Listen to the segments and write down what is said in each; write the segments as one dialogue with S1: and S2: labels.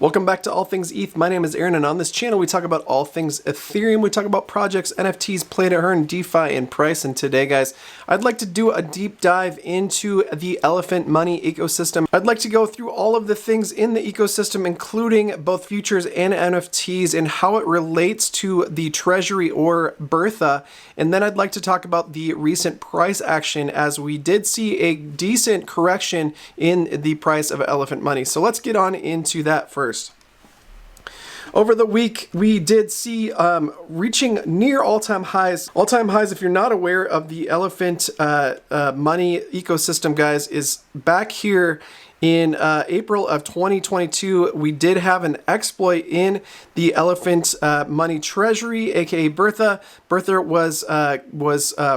S1: Welcome back to All Things ETH. My name is Aaron, and on this channel we talk about all things Ethereum. We talk about projects, NFTs, play to earn, DeFi, and price. And today, guys, I'd like to do a deep dive into the elephant money ecosystem. I'd like to go through all of the things in the ecosystem, including both futures and NFTs, and how it relates to the treasury or Bertha. And then I'd like to talk about the recent price action, as we did see a decent correction in the price of elephant money. So let's get on into that first. Over the week, we did see reaching near all-time highs. All-time highs, if you're not aware of the elephant money ecosystem, guys, is back here in April of 2022. We did have an exploit in the elephant money treasury, aka Bertha. Bertha was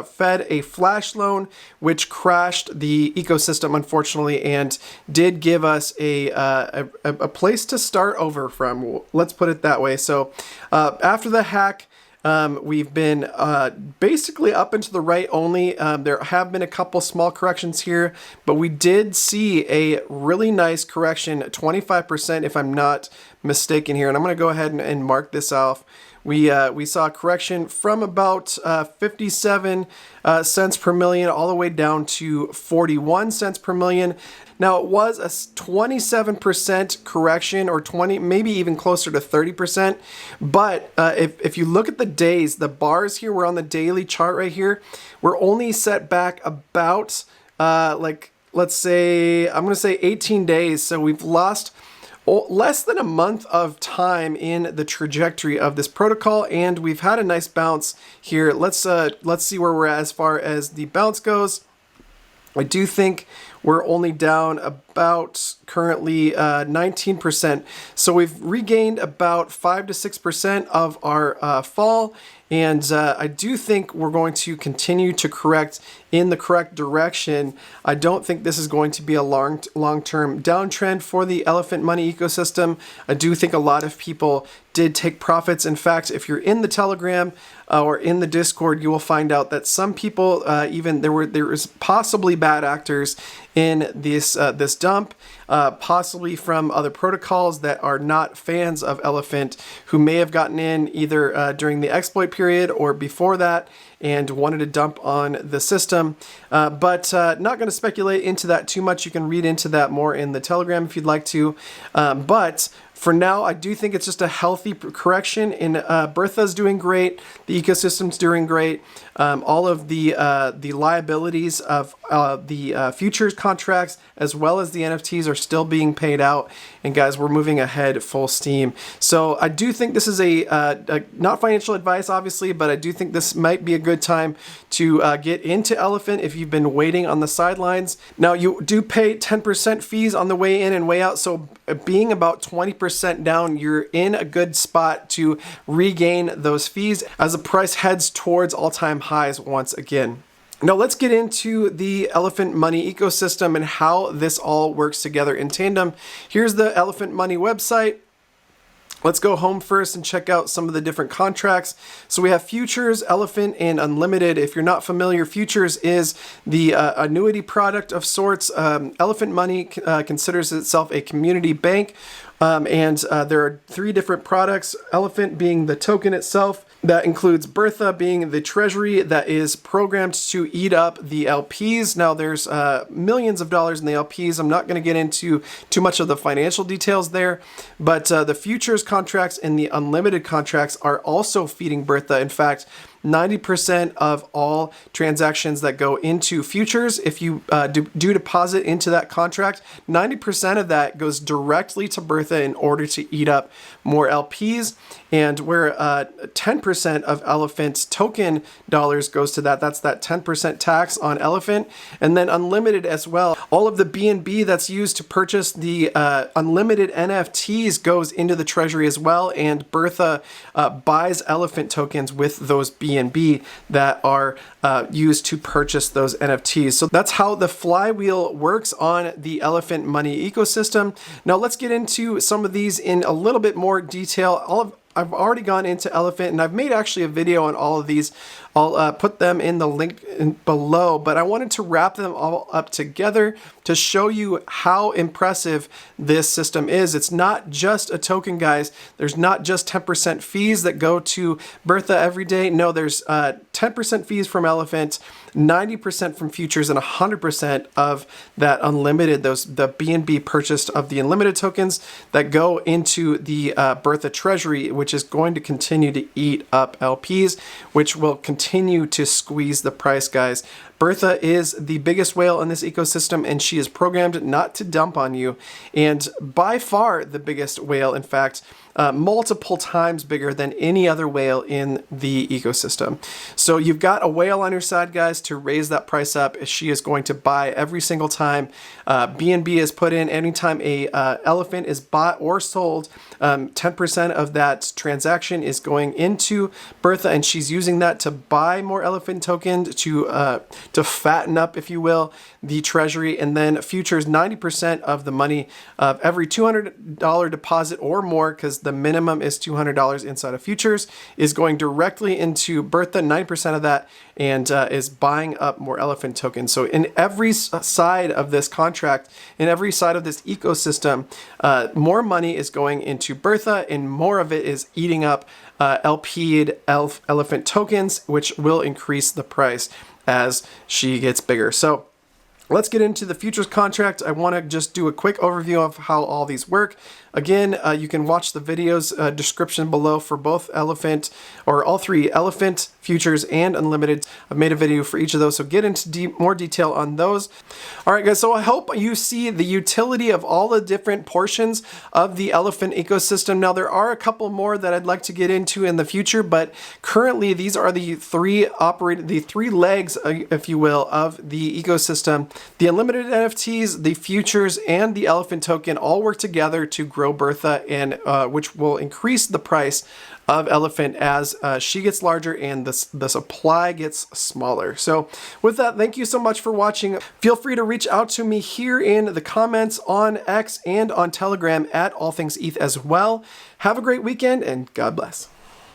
S1: fed a flash loan, which crashed the ecosystem, unfortunately, and did give us a place to start over from. Let's put it that way. So after the hack, we've been basically up and to the right only. There have been a couple small corrections here, but we did see a really nice correction, 25% if I'm not mistaken here. And I'm going to go ahead and mark this off. We saw a correction from about 57 cents per million all the way down to 41 cents per million. Now, it was a 27% correction, or 20, maybe even closer to 30%. But if you look at the days, the bars here, we're on the daily chart right here. We're only set back about, let's say, I'm going to say 18 days. So we've lost less than a month of time in the trajectory of this protocol, and we've had a nice bounce here. Let's see where we're at as far as the bounce goes. I do think we're only down about currently 19%. So we've regained about 5 to 6% of our fall. And I do think we're going to continue to correct in the correct direction. I don't think this is going to be a long-term downtrend for the elephant money ecosystem. I do think a lot of people did take profits. In fact, if you're in the Telegram or in the Discord, you will find out that some people, even there was possibly bad actors in this dump, possibly from other protocols that are not fans of elephant, who may have gotten in either during the exploit period or before that and wanted to dump on the system. But not going to speculate into that too much. You can read into that more in the Telegram if you'd like to. But for now, I do think it's just a healthy correction. And Bertha's doing great. The ecosystem's doing great. All of the liabilities of the futures contracts as well as the NFTs are still being paid out. And guys, we're moving ahead full steam. So I do think this is a not financial advice, obviously, but I do think this might be a good time to get into elephant if you've been waiting on the sidelines. Now, you do pay 10% fees on the way in and way out. So being about 20% down, you're in a good spot to regain those fees as the price heads towards all-time highs once again. Now let's get into the elephant money ecosystem and how this all works together in tandem. Here's the elephant money website. Let's go home first and check out some of the different contracts. So we have futures, elephant, and unlimited. If you're not familiar, futures is the annuity product of sorts. Elephant money considers itself a community bank. And there are 3 different products, elephant being the token itself. That includes Bertha being the treasury that is programmed to eat up the LPs. Now there's millions of dollars in the LPs. I'm not going to get into too much of the financial details there, but the futures contracts and the unlimited contracts are also feeding Bertha. In fact, 90% of all transactions that go into futures, if you do deposit into that contract, 90% of that goes directly to Bertha in order to eat up more LPs. And where 10% of Elephant's token dollars goes to that, that's that 10% tax on Elephant. And then unlimited as well. All of the BNB that's used to purchase the unlimited NFTs goes into the treasury as well. And Bertha buys Elephant tokens with those BNB that are used to purchase those NFTs. So that's how the flywheel works on the elephant money ecosystem. Now let's get into some of these in a little bit more detail. I've already gone into Elephant, and I've made actually a video on all of these. I'll put them in the link below, but I wanted to wrap them all up together to show you how impressive this system is. It's not just a token, guys. There's not just 10% fees that go to Bertha every day. No, there's 10% fees from Elephant, 90% from futures, and 100% of that unlimited, the BNB purchased of the unlimited tokens that go into the Bertha treasury, which is going to continue to eat up LPs, which will continue to squeeze the price, guys. Bertha is the biggest whale in this ecosystem, and she is programmed not to dump on you, and by far the biggest whale, in fact, multiple times bigger than any other whale in the ecosystem. So you've got a whale on your side, guys, to raise that price up. She is going to buy every single time BNB is put in. Anytime a elephant is bought or sold, 10% of that transaction is going into Bertha, and she's using that to buy more elephant tokens to fatten up, if you will, the treasury. And then futures, 90% of the money of every $200 deposit or more, because the minimum is $200 inside of futures, is going directly into Bertha, 9% of that, and is buying up more elephant tokens. So in every side of this contract, in every side of this ecosystem, more money is going into Bertha, and more of it is eating up LP'd elephant tokens, which will increase the price as she gets bigger. So let's get into the futures contract. I want to just do a quick overview of how all these work. Again, you can watch the videos description below for both Elephant, or all three, Elephant, Futures, and Unlimited. I've made a video for each of those, so get into more detail on those. All right, guys, so I hope you see the utility of all the different portions of the Elephant ecosystem. Now, there are a couple more that I'd like to get into in the future, but currently these are the three legs, if you will, of the ecosystem. The Unlimited NFTs, the Futures, and the Elephant token all work together to grow Bertha, and which will increase the price of Elephant as she gets larger and the supply gets smaller. So with that, thank you so much for watching. Feel free to reach out to me here in the comments on X and on Telegram at All Things ETH as well. Have a great weekend, and God bless.